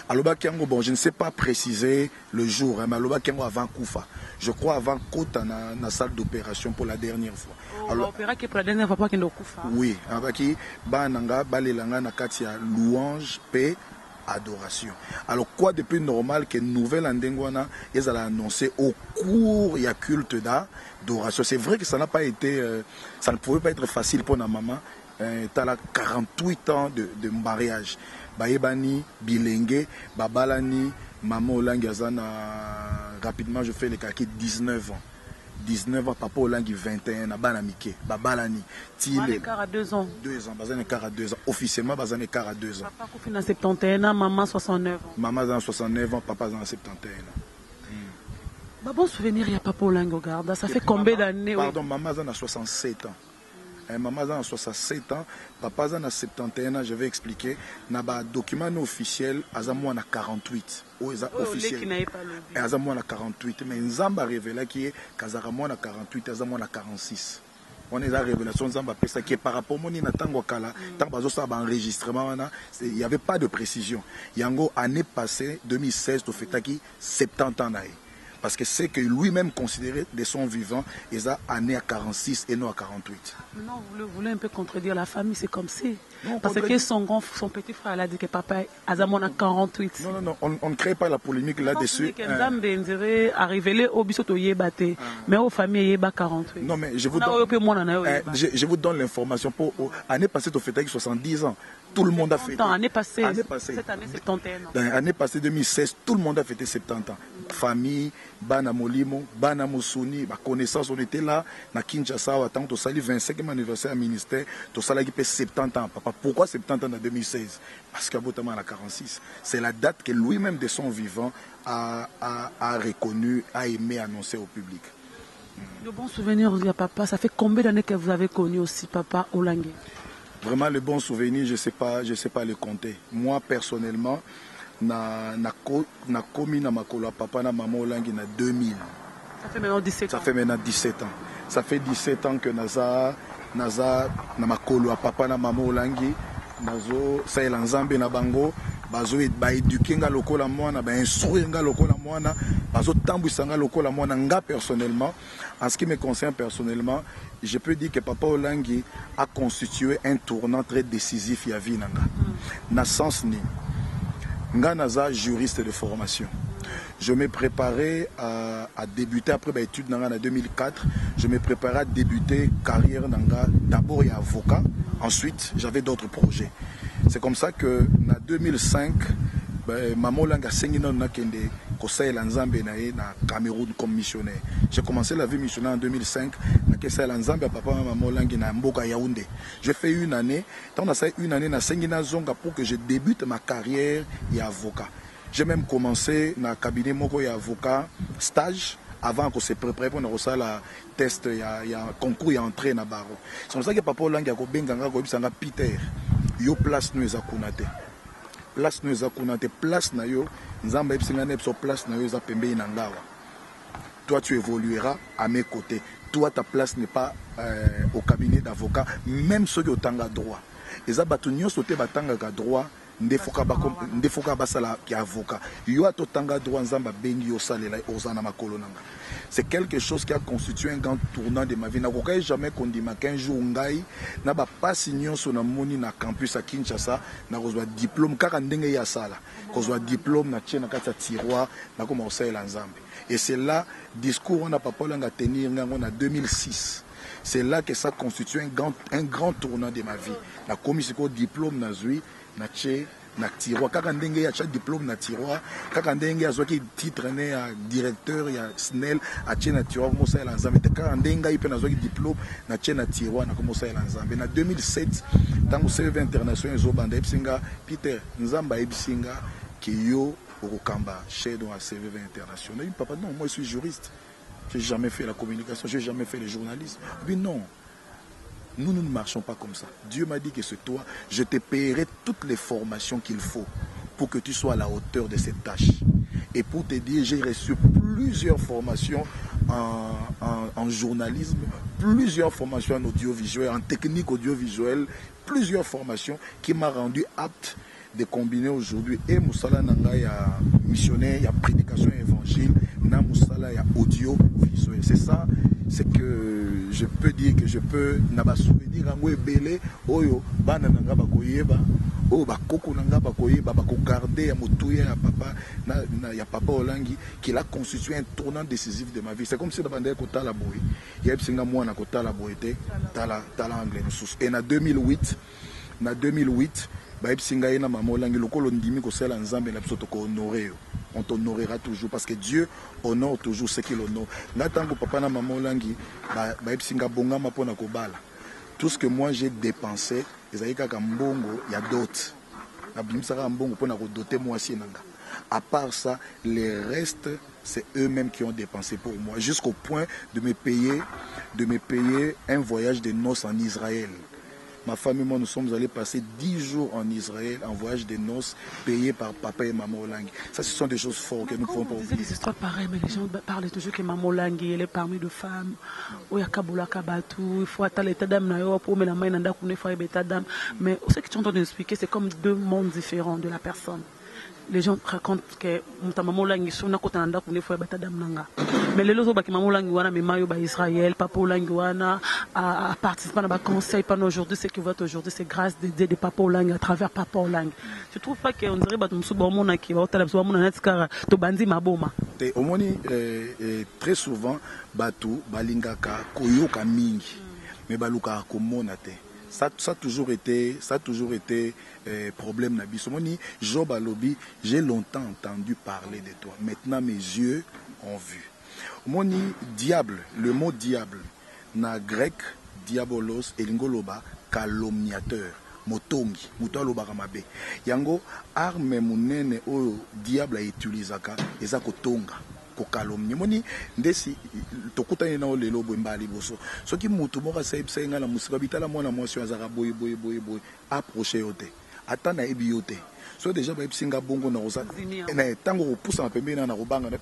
Aloba Kiango, bon, je ne sais pas préciser le jour, mais Aloba Kiango avant Koufa. Je crois avant Kota na salle d'opération pour la dernière fois. Alors, l'opéra qui est pour la dernière fois pas qu'il Koufa. Oui, avec qui bananga balelanga na katia louange paix adoration. Alors quoi de plus normal que nouvelle andengwana ils allaient annoncer au cours il y a culte d'adoration. C'est vrai que ça n'a pas été ça ne pouvait pas être facile pour la maman. T'as là 48 ans de mariage. Baebani, Bilenge, Babalani, Maman Olangi Azana, rapidement je fais les kaki 19 ans. 19 ans, Papa Olangi 21 ans, Banamike, Babalani, Tile. Écart à 2 ans. 2 ans, Bazan écart à 2 ans. Officiellement, Bazan écart à 2 ans. Papa Koufina 71 ans, maman 69 ans. Maman dans 69 ans, papa dans 71 ans. Bon souvenir, il y a Papa Olangi, regarde, ça fait combien d'années? Pardon, maman dans 67 ans. Maman a 67 ans, papa a 71 ans, je vais expliquer. Dans le document officiel, il a 48. Officiel. Il a 48. Mais Nzamba a révélé qu'il a 48, il a 46. On est à la révélation Nzamba qui est par rapport à mon Kala, enregistrement, il n'y avait pas de précision. Yango, année passée, 2016, il fait 70 ans. Parce que c'est que lui-même considéré de son vivant, il a né à 46 et non à 48. Non, vous voulez un peu contredire la famille, c'est comme si. Non, parce que son petit frère a dit que papa a 48. Non, on ne crée pas la polémique là-dessus. A révélé au bisoto yebate, mais aux familles yeba 48. Non, mais je vous donne l'information. Pour l'année passée, tu fais 70 ans. Tout le monde a fêté. L'année passée, cette année, 71 ans. L'année passée, 2016, tout le monde a fêté 70 ans. Famille, Bana Molimo, Bana Mousouni, ma connaissance, on était là, na Kinshasa, tant que tu sali 25e anniversaire à ministère, tu sali 70 ans. Papa, pourquoi 70 ans en 2016? Parce qu'à Botaman à 46. C'est la date que lui-même de son vivant a reconnu, a aimé annoncer au public. Le bon souvenir, papa, ça fait combien d'années que vous avez connu aussi papa Olangi? Vraiment, le bon souvenir, je sais pas le compter. Moi, personnellement, na komi na makolo papa na maman olangi na 2000. Ça fait maintenant 17 ans. Ça fait maintenant 17 ans. Ça fait 17 ans que naza na makolo papa na maman olangi nazo saela nzambe na bango bazo éduquer nga lokola mwana ba instruire nga lokola mwana bazo tambwisa nga lokola mwana nga personnellement. En ce qui me concerne personnellement, je peux dire que papa olangi a constitué un tournant très décisif ya vie nanga. Na sens ni nga naza juriste de formation. Je me préparais à débuter après mes études en 2004. Je me préparais à débuter carrière d'abord avocat. Ensuite, j'avais d'autres projets. C'est comme ça que en 2005, maman langa sengina na kende kosaela nzambe na ye na Cameroun comme missionnaire. J'ai commencé la vie missionnaire en 2005 na kosaela nzambe papa maman langa na mboka Yaoundé. J'ai fait une année. Tant na ça une année na sengina zonga pour que je débute ma carrière d'avocat. J'ai même commencé dans le cabinet moko ya avocat stage avant qu'on se prépare pour nous la test il y a concours et entrée na barreau. C'est comme ça que papa Olangi a kobenganga ko bisanga Peter yo place nous ezakunate. Place nous ezakunate place na yo nzamba bisinga ne so place na yo za pembe na ngawa. Toi tu évolueras à mes côtés. Toi ta place n'est pas au cabinet d'avocat même ceux qui ont tanga droit. Les abatunyo sote batanga ka droit ndefoka basala ki avocat yo atotanga droit nzamba bengi yo salela ozana makolo nanga. C'est quelque chose qui a constitué un grand tournant de ma vie. Nakokai jamais kondima qu'un jour ngai na ba passe nyonso na moni na campus à Kinshasa na kozwa diplôme kaka ndenge ya sala kozwa diplôme na tchena kata tiroir na koma osala nzambe. Et c'est là discours on a papa langa tenir ngango na 2006. C'est là que ça constitue un grand tournant de ma vie. La commission diplôme na zui na tché na tiroir kaka ndenge ya cha diplôme na tiroir kaka ndenge azwaki titre ne ya directeur ya SNEL a tché na tiroir mo sa la nzambe te kaka ndenge ipe na zwaki diplôme na tché na tiroir na ko sa la nzambe. Na 2007 tango CV international zo banda epsinga Peter nzamba ebisinga ki yo okamba chez dans CV international. Papa non, moi je suis juriste. J'ai jamais fait la communication, j'ai jamais fait le journalisme. Oui non. Nous ne marchons pas comme ça. Dieu m'a dit que c'est toi, je te paierai toutes les formations qu'il faut pour que tu sois à la hauteur de cette tâche. Et pour te dire, j'ai reçu plusieurs formations en journalisme, plusieurs formations en audiovisuel, en technique audiovisuelle, plusieurs formations qui m'ont rendu apte de combiner aujourd'hui et Moussala Nanga ya missionnaire, il y a prédication évangile, na Moussala ya audiovisuel. C'est ça. C'est que je peux dire que je peux naba souvenir ngo ebele oyo bana nanga bakoyeba o bakoko nanga bakoyeba bako garder ya motuya ya papa ya papa Olangi qui a constitué un tournant décisif de ma vie. C'est comme si dabande ko tala boy ya bisinga mwana ko tala boy te tala anglais sous. Et en 2008 ba bisinga ina mama Olangi lokolo ndimi ko sala nzambe na biso to ko honorer. On t'honorera toujours parce que Dieu honore toujours ce qu'il honore. Là, tant que papa na maman Olangi, tout ce que moi j'ai dépensé, il y a d'autres. À part ça, les restes, c'est eux-mêmes qui ont dépensé pour moi, jusqu'au point de me payer un voyage de noces en Israël. Ma femme et moi, nous sommes allés passer 10 jours en Israël en voyage de noces payé par papa et maman Olangi. Ça, ce sont des choses fortes que nous ne pouvons pas oublier. Des histoires pareilles, mais les gens parlent toujours que maman Olangi, elle est parmi de femmes. Il y a Kaboula Kabatu, il faut attendre l'état d'âme, mais ce que tu entends expliquer, c'est comme deux mondes différents de la personne. Les gens racontent que maman Olangi sona kotananda kune fois batadam nanga mais les lozo baki maman Olangi wana mais mayo ba Israël papa Olangi wana a participé à ba conseil pendant aujourd'hui ce que vous êtes aujourd'hui c'est grâce de papa Olangi à travers papa Olangi. Tu trouves pas que on dirait ba musu ba mona ki ba otala ba mona natikara to bandi maboma te omoni très souvent batu balingaka koyoka mingi mais baluka komona te. Ça a toujours été problème na biso. Moni Job Alobi, j'ai longtemps entendu parler de toi. Maintenant mes yeux ont vu. Moni diable, le mot diable na grec diabolos elingoloba calomniateur. Motongi, mutaloba kamabe. Yango arme munene o diable a utilisaka ezako tonga. Ko calomnie moni ndesi tokutani na lelo bombali boso soki mutu moka saibisa ngala musika bitala mwana mwasi azaka boy approcher yote ata na ebiote so déjà ba singa bongo na rosa na tango poussa pembeni na robanga na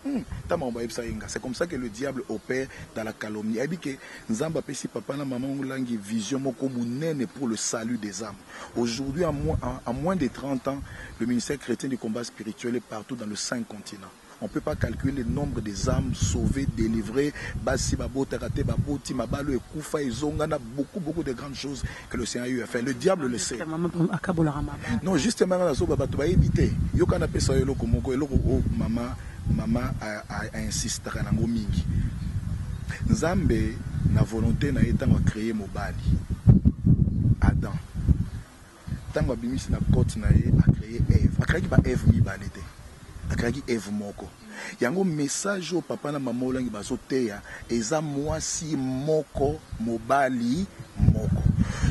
tama ba epsa inga. C'est comme ça que le diable opère dans la calomnie. Et que nzamba pesi papa na maman langi vision moko munene pour le salut des âmes. Aujourd'hui à moins de 30 ans, le ministère chrétien du combat spirituel est partout dans le 5 continents. On ne peut pas calculer le nombre des âmes sauvées, délivrées, basi babo tarate baboti mabalo et koufa et zongana, beaucoup de grandes choses que le Seigneur a eu à faire. Le diable le sait. Non, justement la so baba to ba éviter. Yo kana pesa yo loko moko eloko o mama a insisté na ngo mingi. Nzambe na volonté na etango créer mobali. Adam. Tango bimisi na côte na ye a créé Ève. A créé ba Ève mi balete. Akaki Ève moko. Yango message au papa na maman olangi bazoteya eza mwasi moko mobali moko.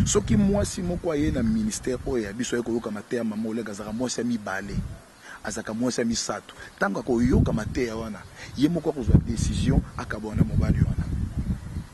Soki mwasi moko aye na ministère oyo ya biso ekoyoka mateya maman olangi azaka mwasi mibale. Azaka mwasi misato. Tango akoyoka mateya wana ye moko akozwa décision akabona mobali wana.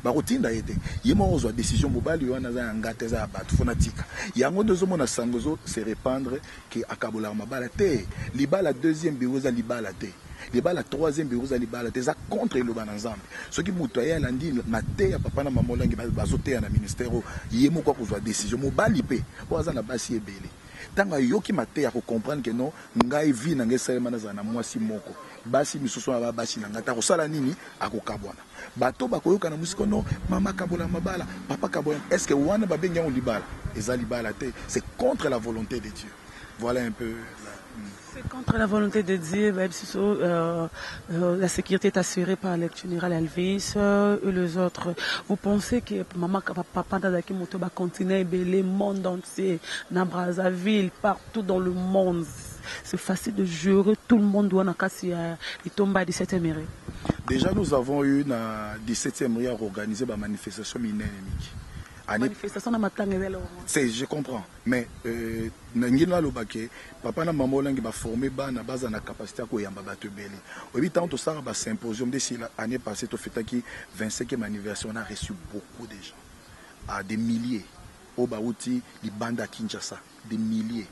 Barotinda ete yemo ozwa décision mobali wana za ngate za batu fonatika yango ndozo na sangozo se répandre que akabola mabala te libala deuxième bureau za libala te libala troisième bureau za libala te za contre le bananzambe ce qui muto ya landi mate ya papa na maman langi bazote na ministère yemo kwa kozwa décision mobali pe oza na basi ebele tanga yoki mate ya ko comprendre que non ngai vi na ngeselema na za na mwasi moko basi misusu ba basi na ngata ko sala nini akokabwana bato bakoyoka na musiko no mama kabola mabala papa kabola est-ce que wana babenga on libala eza libala te c'est contre la volonté de Dieu. Voilà un peu c'est contre la volonté de Dieu. La sécurité est assurée par le général Elvis et les autres. Vous pensez que maman papa Dadaki Moto va continuer le monde entier dans Brazzaville, partout dans le monde? C'est facile de jurer, tout le monde doit tomber à 17e mairie. Déjà, nous avons eu na 17e mairie à organiser une manifestation mineure. Manifestation na matanga. C'est, je comprends, mais nangina lobake papa na maman langi ba former ba na base na capacité ko yamba bato beli. Obi tant to sara ba symposium de l'année passée to fetaki 25e anniversaire, on a reçu beaucoup de gens, à des milliers. Au Baouti, les bandes à Kinshasa, des milliers.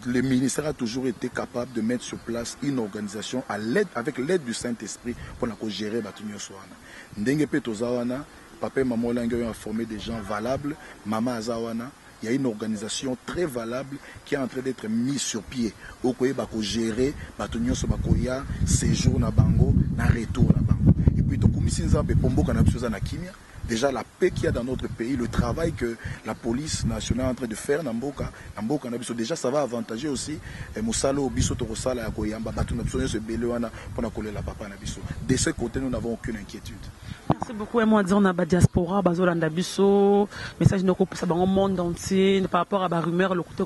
Le ministère a toujours été capable de mettre sur place une organisation avec l'aide du Saint-Esprit pour gérer Batunyo Soana. Ndenge Petozawana, papa et maman ont formé des gens valables, maman Azawana, il y a une organisation très valable qui est en train d'être mise sur pied. Okoye bako gérer Batunyo Sobakoya, séjour na bango, na retour na bango. Et puis Tokumisi Nzambe Pombo Kanapsoza na Kimia. Déjà la paix qu'il y a dans notre pays, le travail que la police nationale est en train de faire, déjà ça va avantager aussi de ce côté, nous n'avons aucune inquiétude. Merci beaucoup. Et moi, on a la diaspora, message de monde entier par rapport à la rumeur, le côté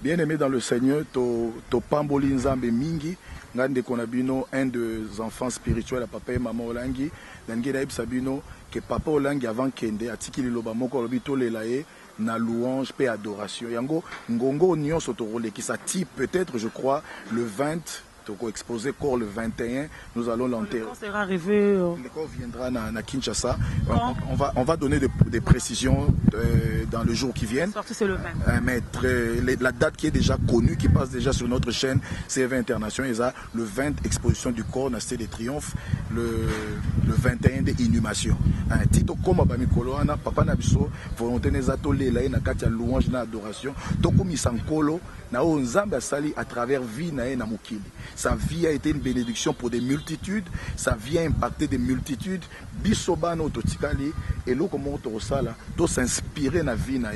bien aimé dans le Seigneur, to Pamboli Nzambe Mingi, un des enfants spirituels à papa et maman Olangi, Sabino, que papa Olangi avant Kende, Atikili Loba Moko Lobito Lelae, na louange, paix, adoration. Yango, Ngongo Nyon Sotorole, qui s'attire peut-être, je crois, le 20. Exposé corps le 21, nous allons l'enterrer. Le corps viendra à Kinshasa. On va donner des précisions dans le jour qui vient. C'est le 20. Mais la date qui est déjà connue, qui passe déjà sur notre chaîne CV International, le 20 exposition du corps na Stade de Triomphe, le 21 de inhumation. Un titre comme Abamikoloana, Papa Nabiso, volonté nezato lela na katia louange na adoration, tokumi sankolo na onzamba sali à travers vie na na mukili. Sa vie a été une bénédiction pour des multitudes, sa vie a impacté des multitudes. Bisobano totikali et lo comment to sala, to s'inspirer na vie na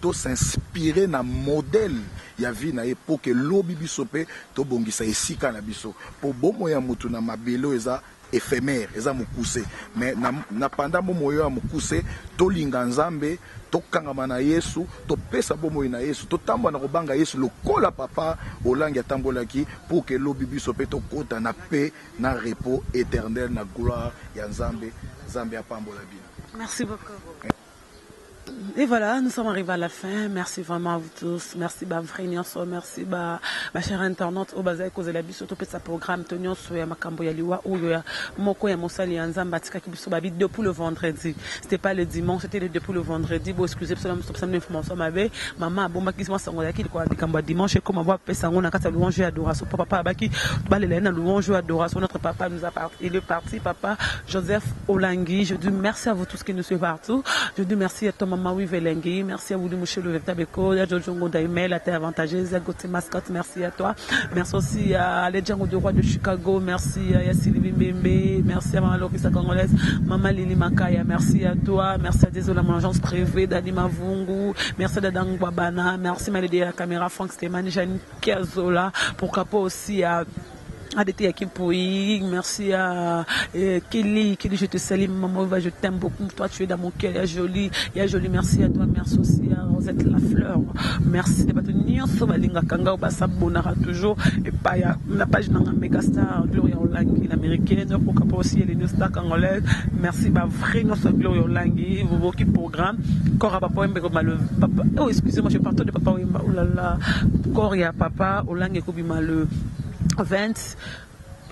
to s'inspirer na modèle ya vie na pour que lobi bisope to bongisa esika na biso. Pour bomo ya mutu na mabelo eza éphémère, eza mukuse. Mais na pendant bomo ya mukuse to linga nzambe to kangama na Yesu, to pesa bomo na Yesu, to tamba na kobanga Yesu lokola papa olangi atambolaki pour que lobi bisope to kota na paix na repos éternel na gloire ya nzambe, nzambe apambola bino. Merci beaucoup. Et voilà, nous sommes arrivés à la fin. Merci vraiment à vous tous. Merci Frère Nyonso, merci ma chère internaute au bazai cause la biso to petsa programme Nyonso ya makambo ya liwa oyo ya moko ya mosali ya nzamba tika kibiso babi depuis le vendredi. C'était pas le dimanche, c'était depuis le vendredi. Bon excusez moi stop ça information mabe. Maman bomba kisma sango ya ki ko bikambo dimanche comme avoir pesa ngona kata louange adoration papa baki balela na louange adoration notre papa nous a parti il est parti papa Joseph Olangi. Je dis merci à vous tous qui nous suivent partout. Je dis merci à ton maman Velengi, merci à vous de moucher le Vectabeko, à Jojongo Daimel, à Terre Avantageuse, à Gauthier Mascotte, merci à toi. Merci aussi à Ledjango de Roi de Chicago, merci à Yassili Bimbembe, merci à Maman Lorissa Congolaise, Maman Lili Makaya, merci à toi, merci à Désolé mon agence privée, Danima Vungu, merci à Dadang Babana, merci Malédé à la caméra, Franck Stéman, Jeanne Kiazola, pourquoi pas aussi à Adété Akipouï, merci à Kelly, je te salue, maman, je t'aime beaucoup, toi tu es dans mon cœur, il y a joli, merci à toi, merci aussi à Rosette Lafleur, merci de battre Nyonso Balinga Kanga ou Basabonara toujours, et pas la page dans Megastar, Gloria Olangi, l'américaine, pourquoi pas aussi les New Star congolaises, merci, vrai Nyonso Gloria Olangi, vous qui programme, Cora Papa Wembe, oh excusez-moi, je parle de Papa Wemba, oh là là, Coria Papa, Olangi Kobima le 20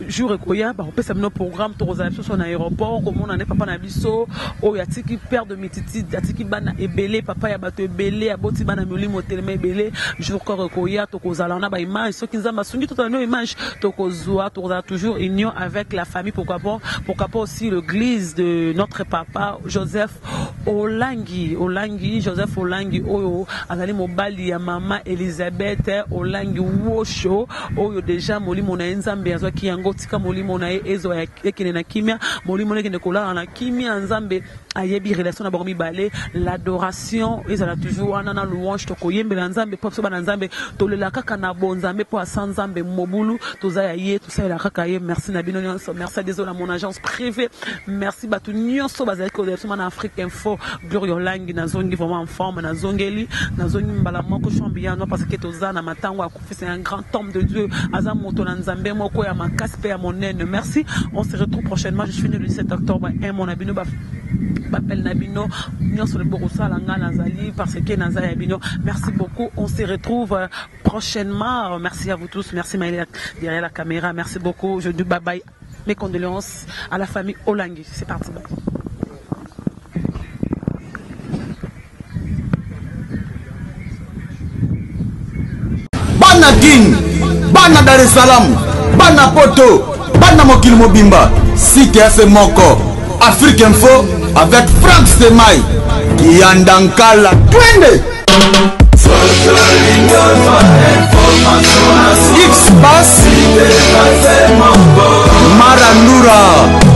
jour ekoya ba opesa bino programme to rozala biso na aéroport comme on en est papa na biso o ya tiki père de mititi ya tiki bana ebele papa ya bato ebele aboti bana molimo telema ebele jour ko ekoya to kozala na ba image so kinzamba sungi to na image to kozwa to kozala toujours union avec la famille pourquoi pas aussi l'église de notre papa Joseph Olangi Joseph Olangi oyo azali mobali ya mama Elisabeth Olangi Wosho oyo déjà molimo na nzambe azwa ki yango tika molimo na ezo ya ekene na kimia molimo nekene kola na kimia nzambe ayebi relation na bango mibale l'adoration ezala toujours wana na louange to koyembela nzambe po so bana nzambe tolela kaka na bonzambe po asa nzambe mobulu toza ya ye tosala kaka ye merci na bino nyonso merci à désolé mon agence privée merci batu nyonso bazali ko de na Afrique Info Gloria Olangi na zongi vraiment en forme na zongeli na zongi mbala moko chambiano parce que toza na matango akufi c'est un grand homme de Dieu azam moto na nzambe moko ya makaspe ya monene merci on se retrouve prochainement je suis né le 17 octobre et mon abino Bapel Nabino, Nyonso le Borosa Langa Nazali, parce que Naza Yabino. Merci beaucoup. On se retrouve prochainement. Merci à vous tous. Merci Maëlia derrière la caméra. Merci beaucoup. Je dis bye bye. Mes condoléances à la famille Olangi. C'est parti. Bana King, Bana Dar es Salaam, Bana Poto, Bana Mokil Mobimba, Site FM Moko, Afrique Info avec Franck Stémaï, Kiandankala, Twende. X-Bass, Marandura.